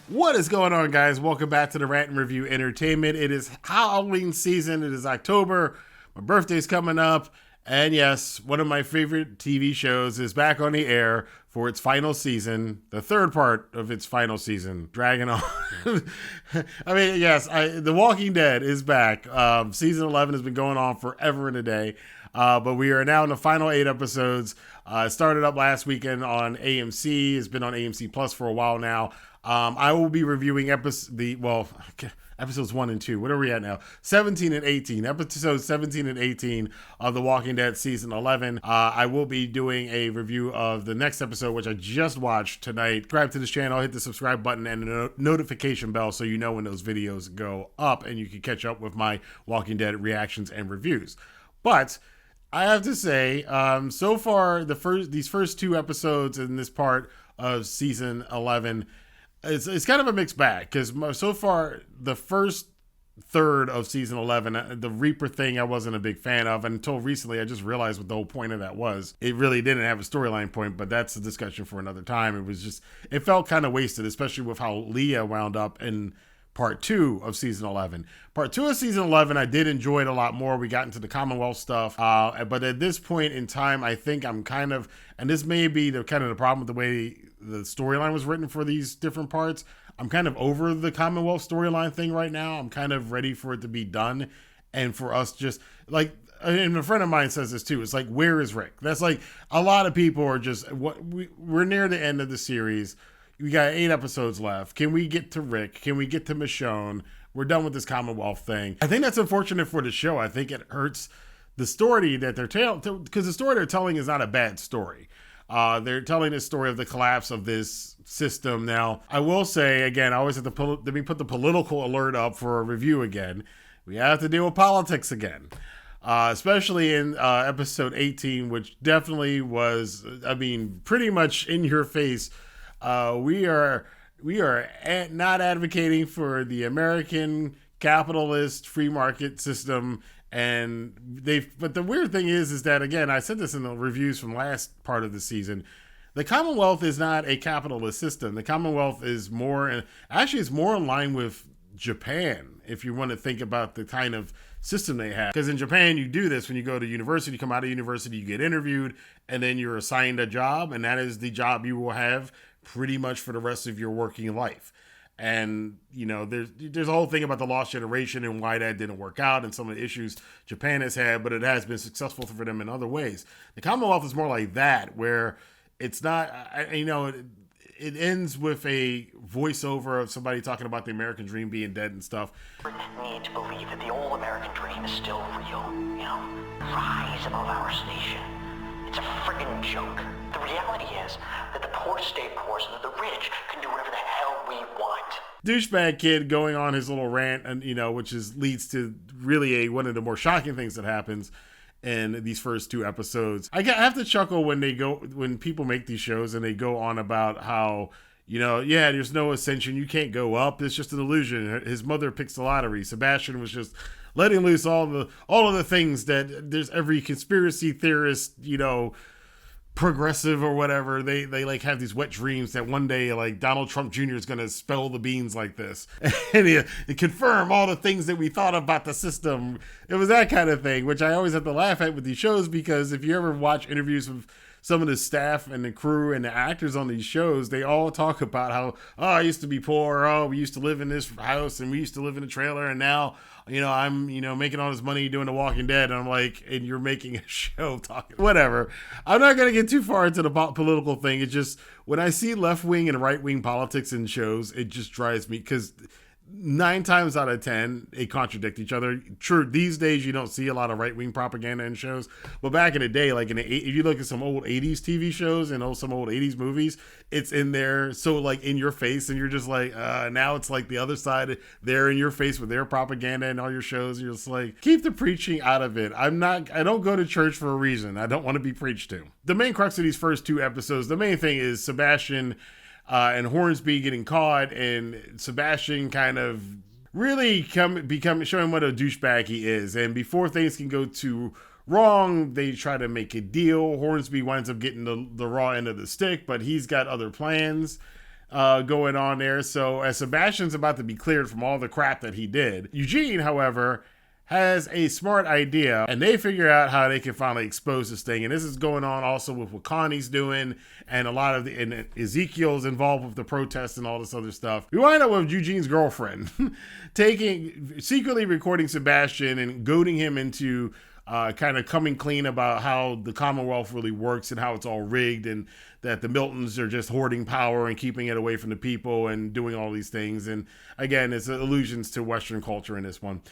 What is going on, guys? Welcome back to the Rantin Review Entertainment. It is Halloween season. It is October. My birthday's coming up. And yes, one of my favorite TV shows is back on the air for its final season, the third part of its final season, dragging on. I mean, yes, The Walking Dead is back. Season 11 has been going on forever and a day. But we are now in the final 8 episodes. It started up last weekend on AMC. It's been on AMC Plus for a while now. I will be reviewing episodes 1 and 2. What are we at now? 17 and 18. Episodes 17 and 18 of The Walking Dead Season 11. I will be doing a review of the next episode, which I just watched tonight. Subscribe to this channel, hit the subscribe button and the notification bell so you know when those videos go up and you can catch up with my Walking Dead reactions and reviews. But I have to say, so far, these first 2 episodes in this part of Season 11, it's kind of a mixed bag, because so far the first third of Season 11, the Reaper thing I wasn't a big fan of until recently. I just realized what the whole point of that was. It really didn't have a storyline point, but that's a discussion for another time. It felt kind of wasted, especially with how Leah wound up in part 2 of Season 11. Part 2 of Season 11, I did enjoy it a lot more. We got into the Commonwealth stuff. But at this point in time, I think I'm kind of, and this may be the problem with the way the storyline was written for these different parts. I'm kind of over the Commonwealth storyline thing right now. I'm kind of ready for it to be done. And for us just, like, and a friend of mine says this too. It's like, where is Rick? That's like, a lot of people are just, we're near the end of the series. We got 8 episodes left. Can we get to Rick? Can we get to Michonne? We're done with this Commonwealth thing. I think that's unfortunate for the show. I think it hurts the story that they're telling, because the story they're telling is not a bad story. They're telling the story of the collapse of this system. Now, I will say, again, I always have to let me put the political alert up for a review again. We have to deal with politics again. Especially in episode 18, which definitely was, I mean, pretty much in your face. We are not advocating for the American capitalist free market system, but the weird thing is that, again, I said this in the reviews from last part of the season, the Commonwealth is not a capitalist system. The Commonwealth is it's more in line with Japan, if you want to think about the kind of system they have. Because in Japan, you do this when you go to university, you come out of university, you get interviewed, and then you're assigned a job, and that is the job you will have pretty much for the rest of your working life. And, you know, there's a whole thing about the lost generation and why that didn't work out and some of the issues Japan has had, but it has been successful for them in other ways. The Commonwealth is more like that, where it's not, it ends with a voiceover of somebody talking about the American dream being dead and stuff. Need to believe that the old American dream is still real, rise above our station. It's a friggin' joke. The reality is that the poor stay poor so that the rich can do whatever the hell we want. Douchebag kid going on his little rant, and which leads to really one of the more shocking things that happens in these first 2 episodes. I have to chuckle when people make these shows and they go on about how, there's no ascension, you can't go up, it's just an illusion. His mother picks the lottery. Sebastian was just letting loose all of the things that there's every conspiracy theorist, progressive or whatever, they like have these wet dreams that one day like Donald Trump Jr. is going to spill the beans like this and he confirm all the things that we thought about the system. It was that kind of thing, which I always have to laugh at with these shows, because if you ever watch interviews with some of the staff and the crew and the actors on these shows, they all talk about how, I used to be poor, we used to live in this house and we used to live in a trailer, and now I'm making all this money doing The Walking Dead. And I'm like, and you're making a show talking whatever. I'm not going to get too far into the political thing. It's just, when I see left-wing and right-wing politics in shows, it just drives me, because 9 times out of 10, they contradict each other. True, these days you don't see a lot of right-wing propaganda in shows, but back in the day, like if you look at some old 80s TV shows and some old 80s movies, it's in there, so like in your face, and you're just like, now it's like the other side, they're in your face with their propaganda and all your shows. You're just like, keep the preaching out of it. I don't go to church for a reason. I don't want to be preached to. The main crux of these first 2 episodes, the main thing is Sebastian and Hornsby getting caught, and Sebastian kind of really showing what a douchebag he is. And before things can go too wrong, they try to make a deal. Hornsby winds up getting the raw end of the stick, but he's got other plans. going on there. So as Sebastian's about to be cleared from all the crap that he did, Eugene, however, has a smart idea, and they figure out how they can finally expose this thing. And this is going on also with what Connie's doing, and a lot of and Ezekiel's involved with the protests and all this other stuff. We wind up with Eugene's girlfriend secretly recording Sebastian and goading him into kind of coming clean about how the Commonwealth really works and how it's all rigged, and that the Miltons are just hoarding power and keeping it away from the people and doing all these things. And again, it's allusions to Western culture in this one.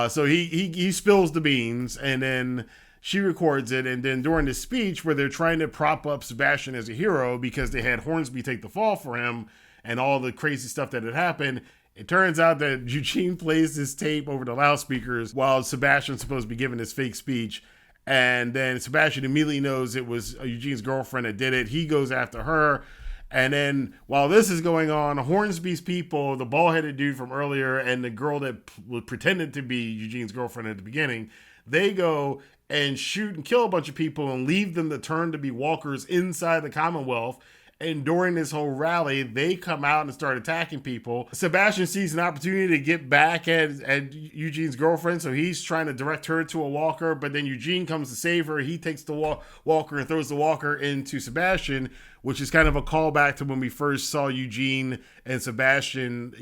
So he spills the beans, and then she records it. And then during the speech where they're trying to prop up Sebastian as a hero because they had Hornsby take the fall for him and all the crazy stuff that had happened, it turns out that Eugene plays this tape over the loudspeakers while Sebastian's supposed to be giving his fake speech. And then Sebastian immediately knows it was Eugene's girlfriend that did it. He goes after her. And then while this is going on, Hornsby's people, the bald-headed dude from earlier and the girl that pretended to be Eugene's girlfriend at the beginning, they go and shoot and kill a bunch of people and leave them to turn to be walkers inside the Commonwealth. And during this whole rally, they come out and start attacking people. Sebastian sees an opportunity to get back at Eugene's girlfriend, so he's trying to direct her to a walker, but then Eugene comes to save her. He takes the walker and throws the walker into Sebastian, which is kind of a callback to when we first saw Eugene and Sebastian,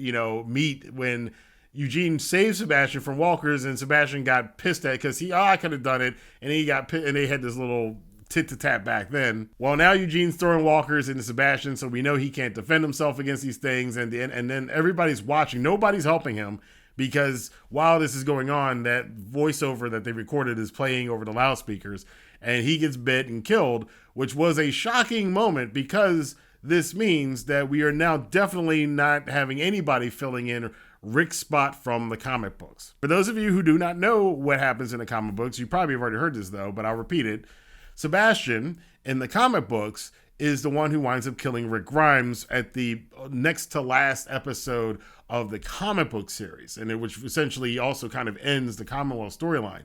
meet, when Eugene saved Sebastian from walkers, and Sebastian got pissed at because I could have done it, and he got pissed, and they had this little tit-to-tat back then. Well, now Eugene's throwing walkers into Sebastian, so we know he can't defend himself against these things, and then everybody's watching. Nobody's helping him, because while this is going on, that voiceover that they recorded is playing over the loudspeakers, and he gets bit and killed, which was a shocking moment, because this means that we are now definitely not having anybody filling in Rick's spot from the comic books. For those of you who do not know what happens in the comic books, you probably have already heard this though, but I'll repeat it. Sebastian, in the comic books, is the one who winds up killing Rick Grimes at the next to last episode of the comic book series, and which essentially also kind of ends the Commonwealth storyline.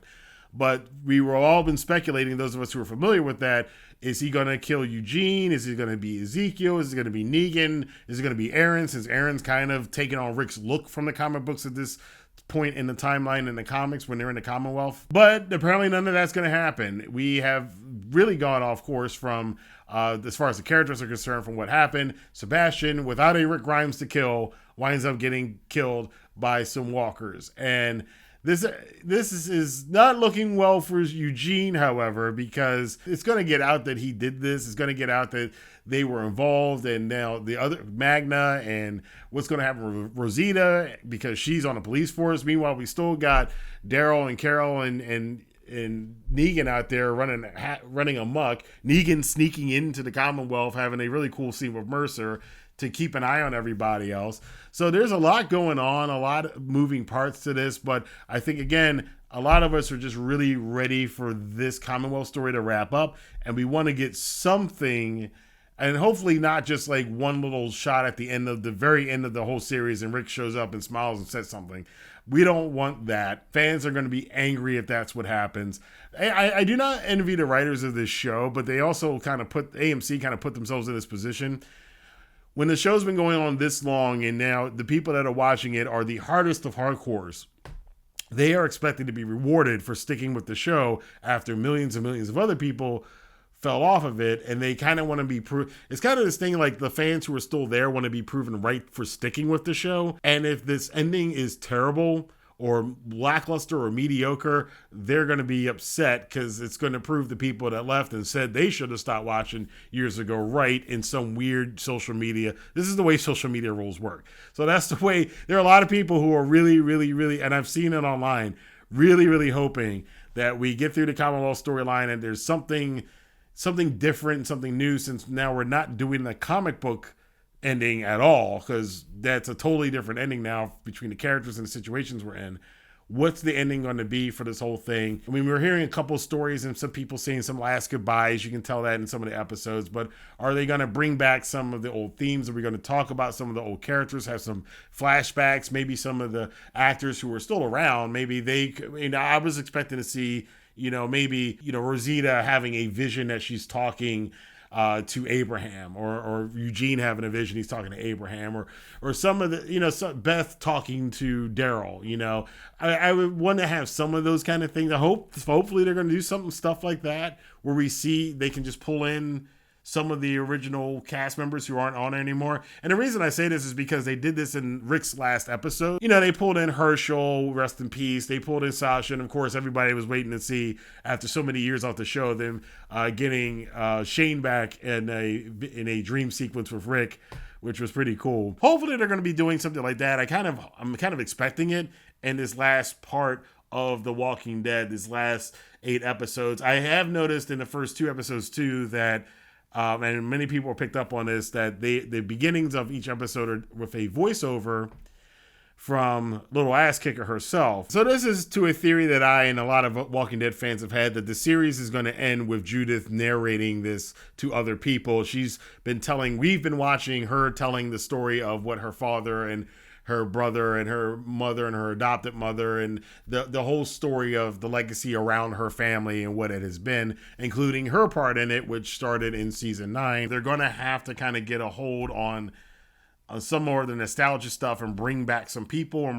But we were all been speculating, those of us who are familiar with that, is he going to kill Eugene? Is he going to be Ezekiel? Is it going to be Negan? Is it going to be Aaron, since Aaron's kind of taking on Rick's look from the comic books at this point in the timeline in the comics when they're in the Commonwealth? But apparently none of that's going to happen. We have really gone off course from, as far as the characters are concerned, from what happened. Sebastian, without a Rick Grimes to kill, winds up getting killed by some walkers. And this is not looking well for Eugene, however, because it's going to get out that he did this. It's going to get out that they were involved, and now the other Magna, and what's going to happen with Rosita, because she's on the police force. Meanwhile, we still got Daryl and Carol and Negan out there running amok. Negan sneaking into the Commonwealth, having a really cool scene with Mercer to keep an eye on everybody else. So there's a lot going on, a lot of moving parts to this, but I think, again, a lot of us are just really ready for this Commonwealth story to wrap up, and we want to get something, and hopefully not just like one little shot at the very end of the whole series and Rick shows up and smiles and says something. We don't want that. Fans are going to be angry if that's what happens. I do not envy the writers of this show, but they also AMC kind of put themselves in this position. When the show's been going on this long, and now the people that are watching it are the hardest of hardcores, they are expected to be rewarded for sticking with the show after millions and millions of other people fell off of it, and they kind of want to be it's kind of this thing like the fans who are still there want to be proven right for sticking with the show. And if this ending is terrible or lackluster or mediocre, they're going to be upset, because it's going to prove the people that left and said they should have stopped watching years ago right in some weird social media. This is the way social media rules work. So that's the way. There are a lot of people who are really, really, really, and I've seen it online, really, really hoping that we get through the Commonwealth storyline and there's something different, something new, since now we're not doing the comic book ending at all, because that's a totally different ending now between the characters and the situations we're in. What's the ending going to be for this whole thing? I mean, we're hearing a couple of stories and some people saying some last goodbyes. You can tell that in some of the episodes, but are they going to bring back some of the old themes? Are we going to talk about some of the old characters, have some flashbacks, maybe some of the actors who are still around? Maybe I was expecting to see, maybe, Rosita having a vision that she's talking to Abraham, or Eugene having a vision, he's talking to Abraham, or some of the, Beth talking to Daryl. I would want to have some of those kind of things. Hopefully they're going to do stuff like that where they can just pull in some of the original cast members who aren't on anymore. And the reason I say this is because they did this in Rick's last episode. They pulled in Herschel, rest in peace. They pulled in Sasha, and of course everybody was waiting to see, after so many years off the show, them getting Shane back in a dream sequence with Rick, which was pretty cool. Hopefully they're going to be doing something like that. I'm kind of expecting it in this last part of The Walking Dead, this last 8 episodes. I have noticed in the first 2 episodes too that and many people picked up on this, that the beginnings of each episode are with a voiceover from Little Ass Kicker herself. So this is to a theory that I and a lot of Walking Dead fans have had, that the series is going to end with Judith narrating this to other people. We've been watching her telling the story of what her father and her brother and her mother and her adopted mother, and the whole story of the legacy around her family and what it has been, including her part in it, which started in season 9. They're going to have to kind of get a hold on some more of the nostalgia stuff and bring back some people,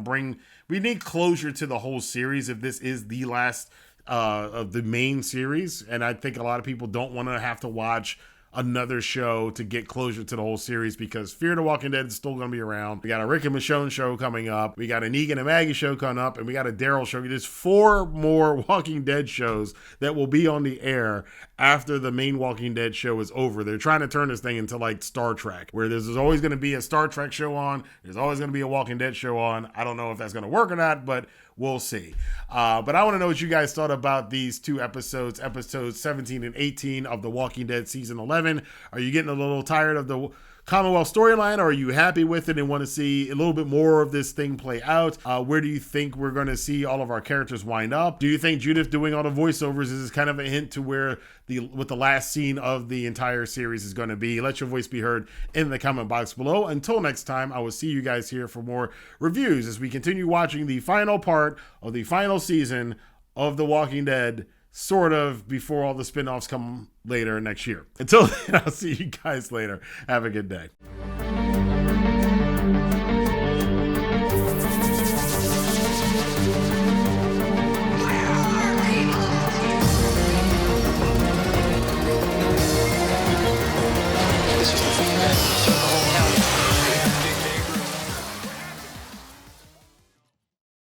we need closure to the whole series if this is the last of the main series. And I think a lot of people don't want to have to watch another show to get closure to the whole series, because Fear the Walking Dead is still going to be around. We got a Rick and Michonne show coming up. We got a Negan and Maggie show coming up, and we got a Daryl show. There's 4 more Walking Dead shows that will be on the air after the main Walking Dead show is over. They're trying to turn this thing into like Star Trek, where there's always going to be a Star Trek show on. There's always going to be a Walking Dead show on. I don't know if that's going to work or not, but we'll see. But I want to know what you guys thought about these 2 episodes 17 and 18 of The Walking Dead season 11. Are you getting a little tired of the Commonwealth storyline, or are you happy with it and want to see a little bit more of this thing play out? Where do you think we're going to see all of our characters wind up? Do you think Judith doing all the voiceovers is kind of a hint to what the last scene of the entire series is going to be? Let your voice be heard in the comment box below. Until next time, I will see you guys here for more reviews as we continue watching the final part of the final season of The Walking Dead, sort of before all the spinoffs come later next year. Until then, I'll see you guys later. Have a good day.